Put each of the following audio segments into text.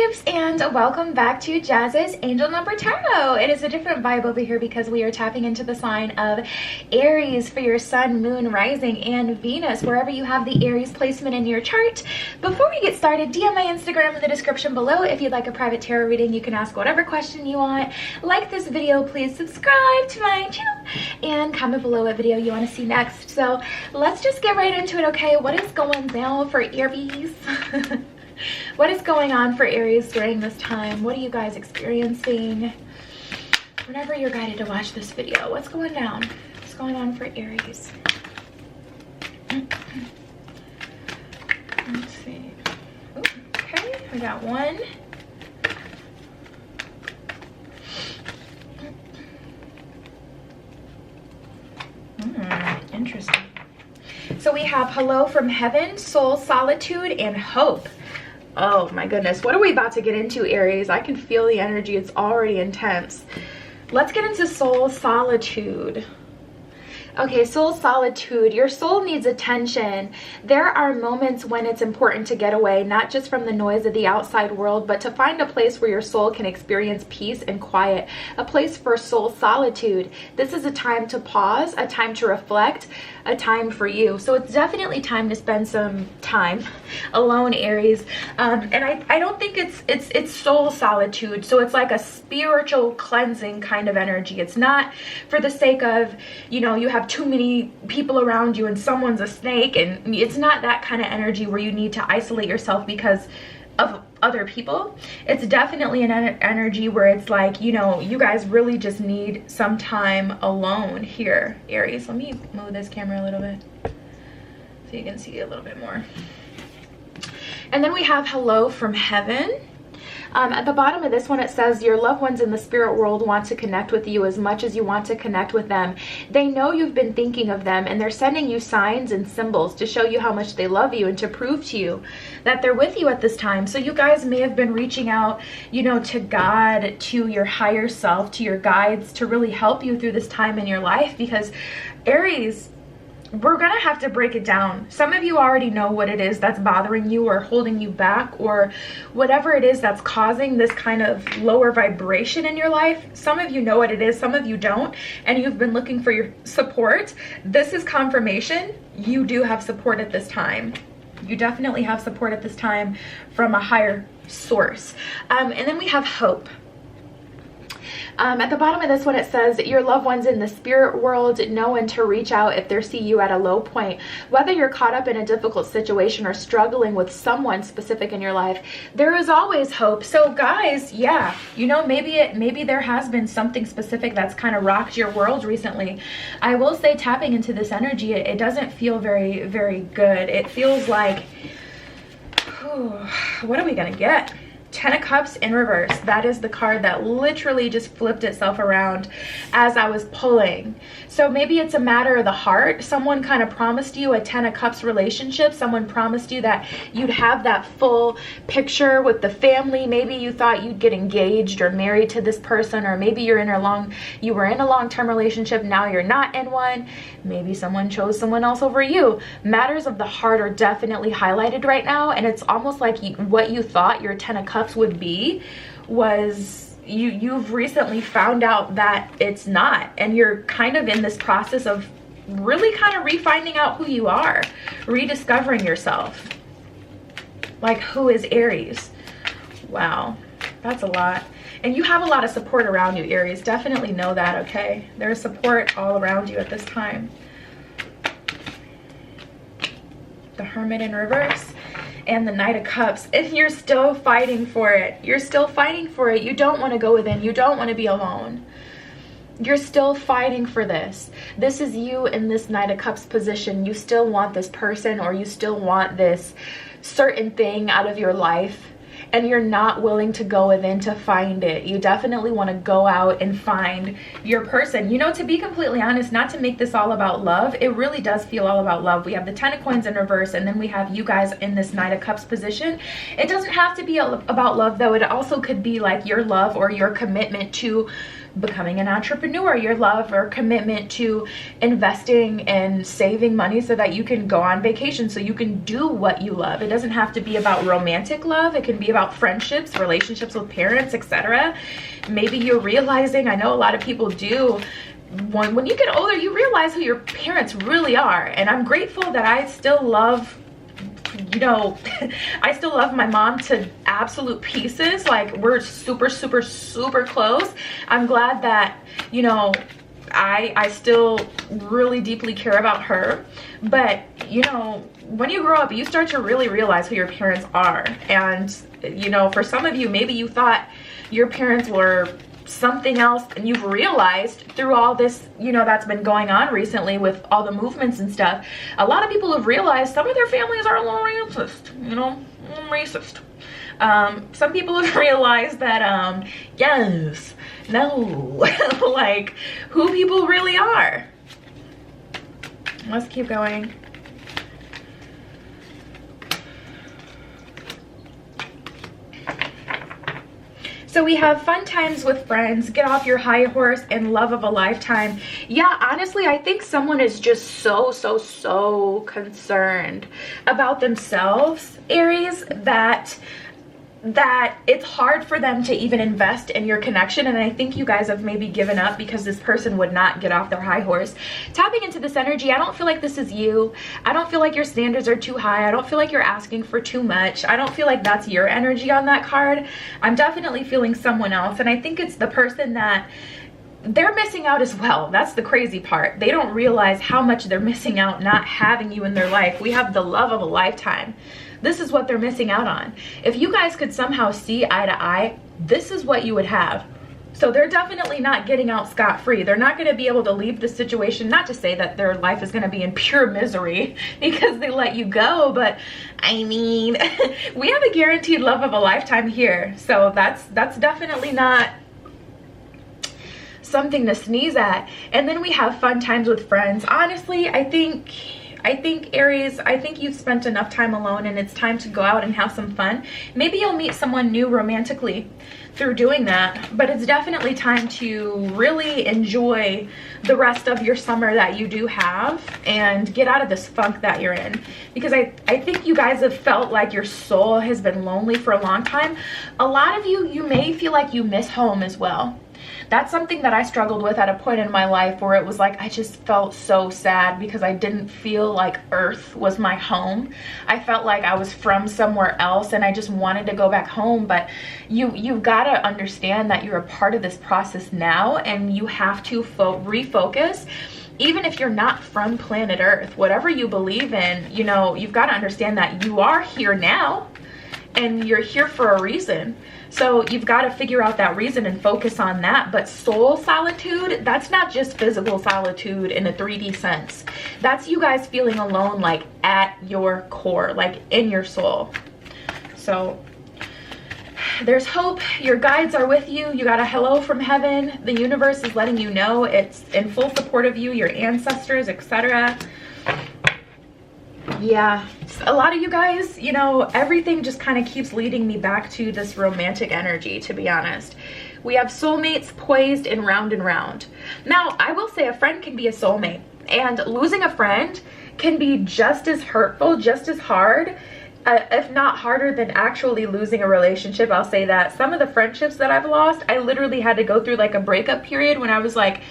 babes, and welcome back to Jazz's Angel Number Tarot. It is a different vibe over here because we are tapping into the sign of Aries for your sun, moon, rising, and Venus, wherever you have the Aries placement in your chart. Before we get started, DM my Instagram in the description below. If you'd like a private tarot reading, you can ask whatever question you want. Like this video, please subscribe to my channel, and comment below what video you want to see next. So let's just get right into it, okay? What is going down for Aries? What is going on for Aries during this time? What are you guys experiencing? Whenever you're guided to watch this video, what's going down? What's going on for Aries? Let's see. Ooh, okay, we got one. Interesting. So we have hello from heaven, soul, solitude, and hope. Oh my goodness, what are we about to get into, Aries? I can feel the energy. It's already intense. Let's get into soul solitude. Okay, soul solitude. Your soul needs attention. There are moments when it's important to get away, not just from the noise of the outside world, but to find a place where your soul can experience peace and quiet, a place for soul solitude. This is a time to pause, a time to reflect, a time for you. So it's definitely time to spend some time alone, Aries. And I don't think it's soul solitude. So it's like a spiritual cleansing kind of energy. It's not for the sake of, you know, you have too many people around you and someone's a snake, and it's not that kind of energy where you need to isolate yourself because of other people. It's definitely an energy where it's like, you know, you guys really just need some time alone here, Aries. Let me move this camera a little bit so you can see a little bit more. And then we have hello from heaven. At the bottom of this one, it says your loved ones in the spirit world want to connect with you as much as you want to connect with them. They know you've been thinking of them, and they're sending you signs and symbols to show you how much they love you and to prove to you that they're with you at this time. So you guys may have been reaching out, you know, to God, to your higher self, to your guides, to really help you through this time in your life, because Aries, we're gonna have to break it down. Some of you already know what it is that's bothering you or holding you back, or whatever it is that's causing this kind of lower vibration in your life. Some of you know what it is, some of you don't, and you've been looking for your support. This is confirmation. You do have support at this time. You definitely have support at this time from a higher source. And then we have hope. At the bottom of this one, it says your loved ones in the spirit world know when to reach out if they see you at a low point. Whether you're caught up in a difficult situation or struggling with someone specific in your life, there is always hope. So guys, yeah, you know, maybe there has been something specific that's kind of rocked your world recently. I will say, tapping into this energy, it doesn't feel very, very good. It feels like, what are we gonna get? 10 of Cups in reverse. That is the card that literally just flipped itself around as I was pulling. So maybe it's a matter of the heart. Someone kind of promised you a 10 of Cups relationship. Someone promised you that you'd have that full picture with the family. Maybe you thought you'd get engaged or married to this person, or maybe you were in a long-term relationship, now you're not in one. Maybe someone chose someone else over you. Matters of the heart are definitely highlighted right now, and it's almost like what you thought your 10 of Cups would be was you've recently found out that it's not, and you're kind of in this process of really kind of refinding out who you are, rediscovering yourself. Like, who is Aries? Wow, that's a lot. And you have a lot of support around you, Aries. Definitely know that, okay? There's support all around you at this time. The Hermit in reverse. And the Knight of Cups, and you're still fighting for it. You're still fighting for it. You don't want to go within. You don't want to be alone. You're still fighting for this. This is you in this Knight of Cups position. You still want this person, or you still want this certain thing out of your life, and you're not willing to go within to find it. You definitely want to go out and find your person. You know, to be completely honest, not to make this all about love, it really does feel all about love. We have the 10 of Coins in reverse, and then we have you guys in this Knight of Cups position. It doesn't have to be about love, though. It also could be like your love or your commitment to becoming an entrepreneur, your love or commitment to investing and saving money so that you can go on vacation, so you can do what you love. It doesn't have to be about romantic love. It can be about friendships, relationships with parents, etc. Maybe you're realizing, I know a lot of people do, when you get older, you realize who your parents really are. And I'm grateful that I still love, you know, I still love my mom to absolute pieces. Like, we're super, super, super close. I'm glad that, you know, I still really deeply care about her. But, you know, when you grow up, you start to really realize who your parents are. And, you know, for some of you, maybe you thought your parents were something else, and you've realized through all this, you know, that's been going on recently with all the movements and stuff, a lot of people have realized some of their families are a little racist, you know, racist. Some people have realized that, yes, no, like, who people really are. Let's keep going. So we have fun times with friends, get off your high horse, and love of a lifetime. Yeah, honestly, I think someone is just so concerned about themselves, Aries, that it's hard for them to even invest in your connection. And I think you guys have maybe given up because this person would not get off their high horse. Tapping into this energy, I don't feel like this is you. I don't feel like your standards are too high. I don't feel like you're asking for too much. I don't feel like that's your energy on that card. I'm definitely feeling someone else. And I think it's the person that they're missing out as well. That's the crazy part. They don't realize how much they're missing out not having you in their life. We have the love of a lifetime. This is what they're missing out on. If you guys could somehow see eye to eye, this is what you would have. So they're definitely not getting out scot-free. They're not going to be able to leave the situation. Not to say that their life is going to be in pure misery because they let you go, but I mean, we have a guaranteed love of a lifetime here. So that's definitely not something to sneeze at. And then we have fun times with friends. Honestly, I think Aries, I think you've spent enough time alone and it's time to go out and have some fun. Maybe you'll meet someone new romantically through doing that, but it's definitely time to really enjoy the rest of your summer that you do have and get out of this funk that you're in. Because I think you guys have felt like your soul has been lonely for a long time. A lot of you may feel like you miss home as well. That's something that I struggled with at a point in my life where it was like I just felt so sad because I didn't feel like Earth was my home. I felt like I was from somewhere else and I just wanted to go back home. But you've got to understand that you're a part of this process now, and you have to refocus. Even if you're not from planet Earth, whatever you believe in, you know, you've got to understand that you are here now and you're here for a reason. So you've got to figure out that reason and focus on that. But soul solitude, that's not just physical solitude in a 3D sense. That's you guys feeling alone, like at your core, like in your soul. So there's hope. Your guides are with you. You got a hello from heaven. The universe is letting you know it's in full support of you, your ancestors, etc. Yeah, a lot of you guys, you know, everything just kind of keeps leading me back to this romantic energy, to be honest. We have soulmates poised and round. Now, I will say a friend can be a soulmate, and losing a friend can be just as hurtful, just as hard, if not harder than actually losing a relationship. I'll say that. Some of the friendships that I've lost, I literally had to go through like a breakup period when I was like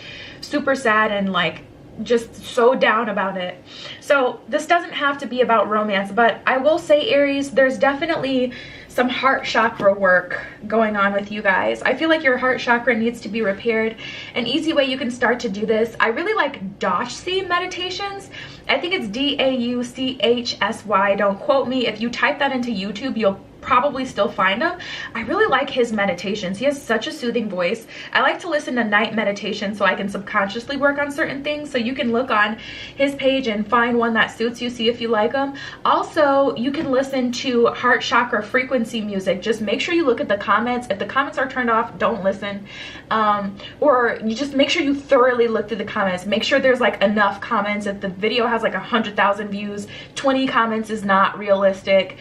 super sad and like just so down about it. So this doesn't have to be about romance, but I will say, Aries, there's definitely some heart chakra work going on with you guys. I feel like your heart chakra needs to be repaired. An easy way you can start to do this, I really like Dauchsy meditations. I think it's Dauchsy. Don't quote me. If you type that into YouTube, you'll probably still find him. I really like his meditations. He has such a soothing voice. I like to listen to night meditation so I can subconsciously work on certain things. So you can look on his page and find one that suits you, see if you like them. Also, you can listen to heart chakra frequency music. Just make sure you look at the comments. If the comments are turned off, don't listen. Or you just make sure you thoroughly look through the comments. Make sure there's like enough comments. If the video has like 100,000 views, 20 comments is not realistic.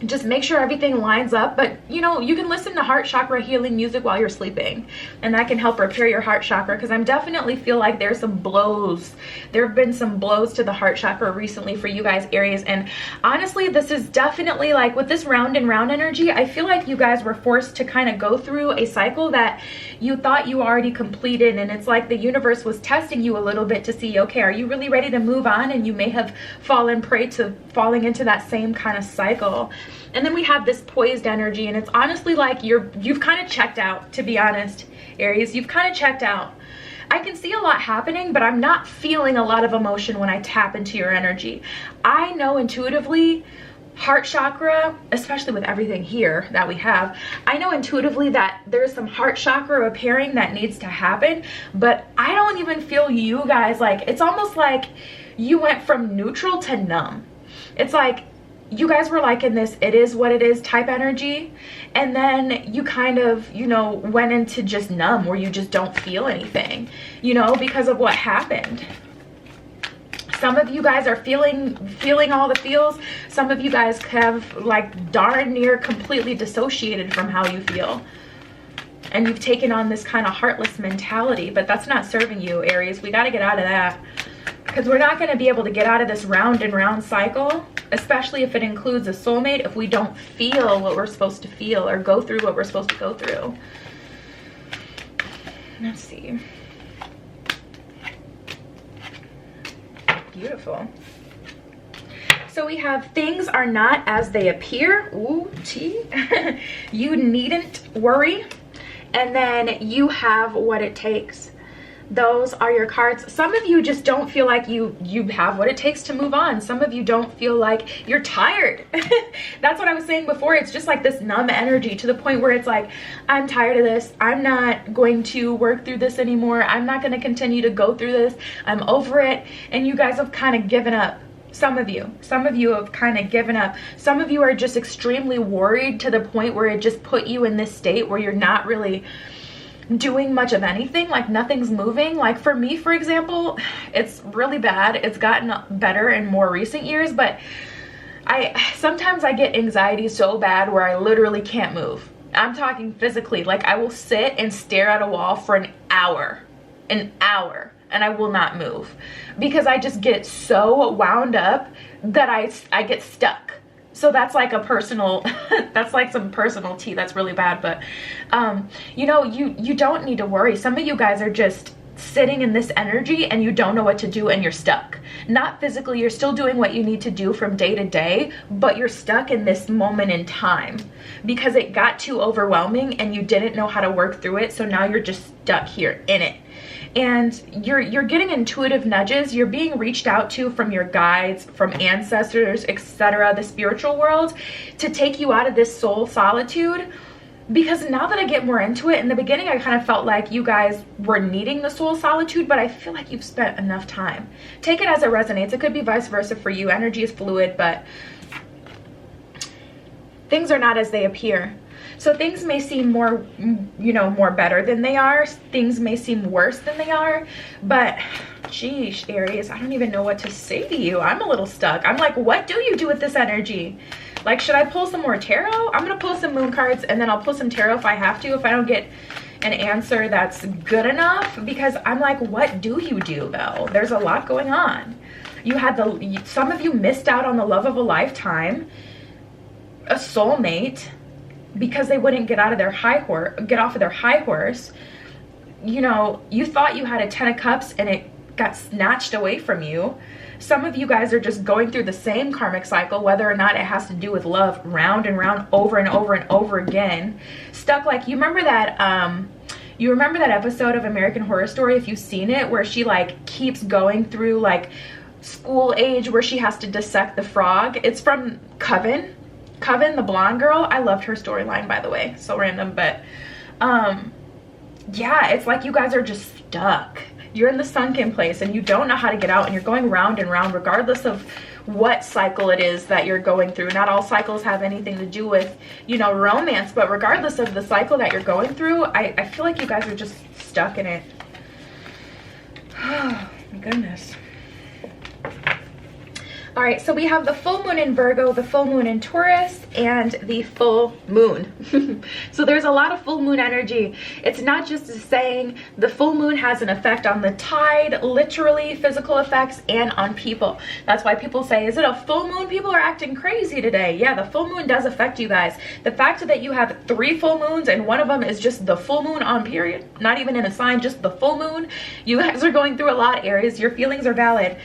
just make sure everything lines up. But you know, you can listen to heart chakra healing music while you're sleeping, and that can help repair your heart chakra, because I'm definitely feel like there's some blows. There have been some blows to the heart chakra recently for you guys, Aries. And honestly, this is definitely like with this round and round energy, I feel like you guys were forced to kind of go through a cycle that you thought you already completed, and it's like the universe was testing you a little bit to see, okay, are you really ready to move on? And you may have fallen prey to falling into that same kind of cycle. And then we have this poised energy, and it's honestly like you've kind of checked out, to be honest, Aries. You've kind of checked out. I can see a lot happening, but I'm not feeling a lot of emotion when I tap into your energy. I know intuitively, heart chakra, especially with everything here that we have, I know intuitively that there's some heart chakra repairing that needs to happen, but I don't even feel you guys, like, it's almost like you went from neutral to numb. It's like you guys were like in this it is what it is type energy, and then you kind of, you know, went into just numb, where you just don't feel anything, you know, because of what happened. Some of you guys are feeling all the feels. Some of you guys have like darn near completely dissociated from how you feel, and you've taken on this kind of heartless mentality, but that's not serving you, Aries. We got to get out of that, because we're not going to be able to get out of this round and round cycle, especially if it includes a soulmate, if we don't feel what we're supposed to feel or go through what we're supposed to go through. Let's see. Beautiful. So we have things are not as they appear. Ooh, tea. You needn't worry. And then you have what it takes. Those are your cards. Some of you just don't feel like you have what it takes to move on. Some of you don't feel like you're tired. That's what I was saying before. It's just like this numb energy to the point where it's like, I'm tired of this. I'm not going to work through this anymore. I'm not going to continue to go through this. I'm over it. And you guys have kind of given up. Some of you have kind of given up. Some of you are just extremely worried to the point where it just put you in this state where you're not really doing much of anything, like nothing's moving. Like for me, for example, it's really bad. It's gotten better in more recent years, but sometimes I get anxiety so bad where I literally can't move. I'm talking physically. Like I will sit and stare at a wall for an hour, and I will not move, because I just get so wound up that I get stuck. So that's like a personal, that's like some personal tea. That's really bad. But, you know, you don't need to worry. Some of you guys are just sitting in this energy and you don't know what to do, and you're stuck. Not physically, you're still doing what you need to do from day to day, but you're stuck in this moment in time because it got too overwhelming and you didn't know how to work through it. So now you're just stuck here in it. And you're getting intuitive nudges. You're being reached out to from your guides, from ancestors, etc., the spiritual world, to take you out of this soul solitude. Because now that I get more into it, in the beginning I kind of felt like you guys were needing the soul solitude, but I feel like you've spent enough time. Take it as it resonates. It could be vice versa for you. Energy is fluid, but things are not as they appear. So things may seem more, you know, more better than they are. Things may seem worse than they are. But, geez, Aries, I don't even know what to say to you. I'm a little stuck. I'm like, what do you do with this energy? Like, should I pull some more tarot? I'm going to pull some moon cards, and then I'll pull some tarot if I have to, if I don't get an answer that's good enough. Because I'm like, what do you do, though? There's a lot going on. You had some of you missed out on the love of a lifetime, a soulmate, because they wouldn't get off of their high horse. You know, you thought you had a 10 of cups and it got snatched away from you. Some of you guys are just going through the same karmic cycle, whether or not it has to do with love, round and round, over and over and over again. Stuck. Like, you remember that episode of American Horror Story, if you've seen it, where she like keeps going through like school age, where she has to dissect the frog. It's from Coven, the blonde girl. I loved her storyline, by the way. So random, but yeah, it's like you guys are just stuck. You're in the sunken place and you don't know how to get out, and you're going round and round regardless of what cycle it is that you're going through. Not all cycles have anything to do with, you know, romance, but regardless of the cycle that you're going through, I feel like you guys are just stuck in it. Oh my goodness. All right, so we have the full moon in Virgo, the full moon in Taurus, and the full moon. So there's a lot of full moon energy. It's not just saying the full moon has an effect on the tide, literally physical effects, and on people. That's why people say, is it a full moon? People are acting crazy today. Yeah, the full moon does affect you guys. The fact that you have 3 full moons and one of them is just the full moon on period, not even in a sign, just the full moon. You guys are going through a lot, Aries. Your feelings are valid.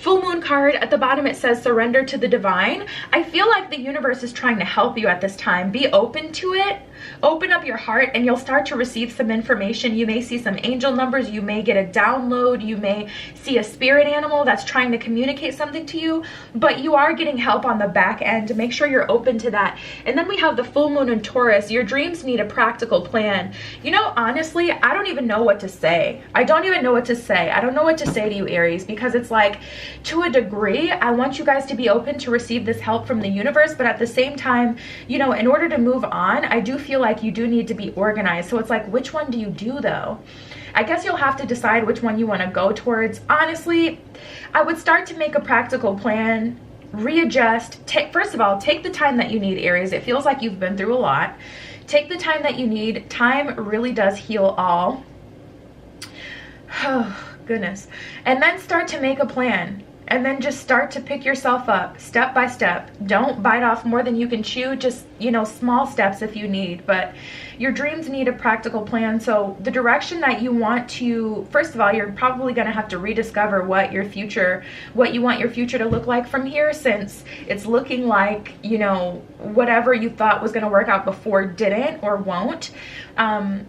Full moon card at the bottom, it says surrender to the divine. I feel like the universe is trying to help you at this time. Be open to it. Open up your heart and you'll start to receive some information. You may see some angel numbers. You may get a download. You may see a spirit animal that's trying to communicate something to you, but you are getting help on the back end. Make sure you're open to that. And then we have the full moon in Taurus. Your dreams need a practical plan. You know, honestly, I don't even know what to say. I don't even know what to say. I don't know what to say to you, Aries, because it's like, to a degree, I want you guys to be open to receive this help from the universe, but at the same time, you know, in order to move on, I do feel like you do need to be organized. So it's like, which one do you do though? I guess you'll have to decide which one you want to go towards. Honestly, I would start to make a practical plan, readjust. First of all, take the time that you need, Aries. It feels like you've been through a lot. Take the time that you need. Time really does heal all. Oh, goodness. And then start to make a plan. And then just start to pick yourself up step by step. Don't bite off more than you can chew. Just, you know, small steps if you need. But your dreams need a practical plan. So the direction that you want to, first of all, you're probably going to have to rediscover what you want your future to look like from here, since it's looking like, you know, whatever you thought was going to work out before didn't or won't.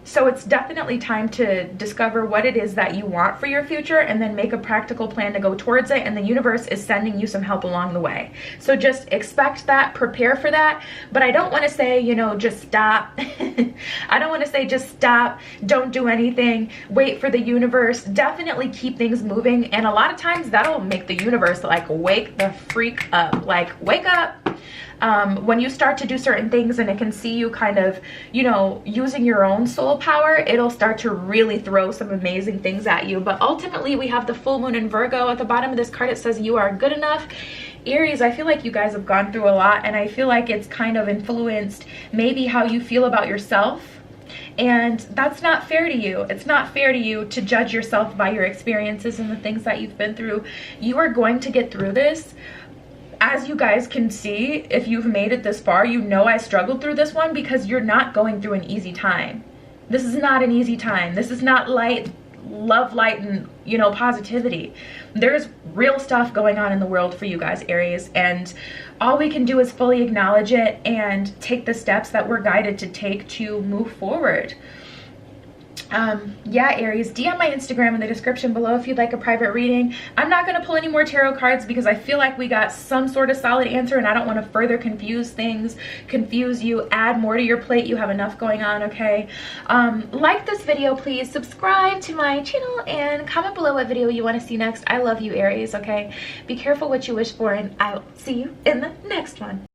So it's definitely time to discover what it is that you want for your future and then make a practical plan to go towards it. And the universe is sending you some help along the way. So just expect that, prepare for that. But I don't want to say, you know, just stop. I don't want to say just stop, don't do anything, wait for the universe. Definitely keep things moving. And a lot of times that'll make the universe like wake the freak up, like wake up. When you start to do certain things and it can see you kind of, you know, using your own soul power, it'll start to really throw some amazing things at you. But ultimately, we have the full moon in Virgo. At the bottom of this card, it says you are good enough. Aries, I feel like you guys have gone through a lot, and I feel like it's kind of influenced maybe how you feel about yourself. And that's not fair to you. It's not fair to you to judge yourself by your experiences and the things that you've been through. You are going to get through this. As you guys can see, if you've made it this far, you know I struggled through this one, because you're not going through an easy time. This is not an easy time. This is not light, love, light, and, you know, positivity. There's real stuff going on in the world for you guys, Aries, and all we can do is fully acknowledge it and take the steps that we're guided to take to move forward. Yeah, Aries, DM my Instagram in the description below if you'd like a private reading. I'm not going to pull any more tarot cards because I feel like we got some sort of solid answer, and I don't want to further confuse things, confuse you, add more to your plate. You have enough going on, okay? Like this video, please. Subscribe to my channel and comment below what video you want to see next. I love you, Aries, okay? Be careful what you wish for, and I'll see you in the next one.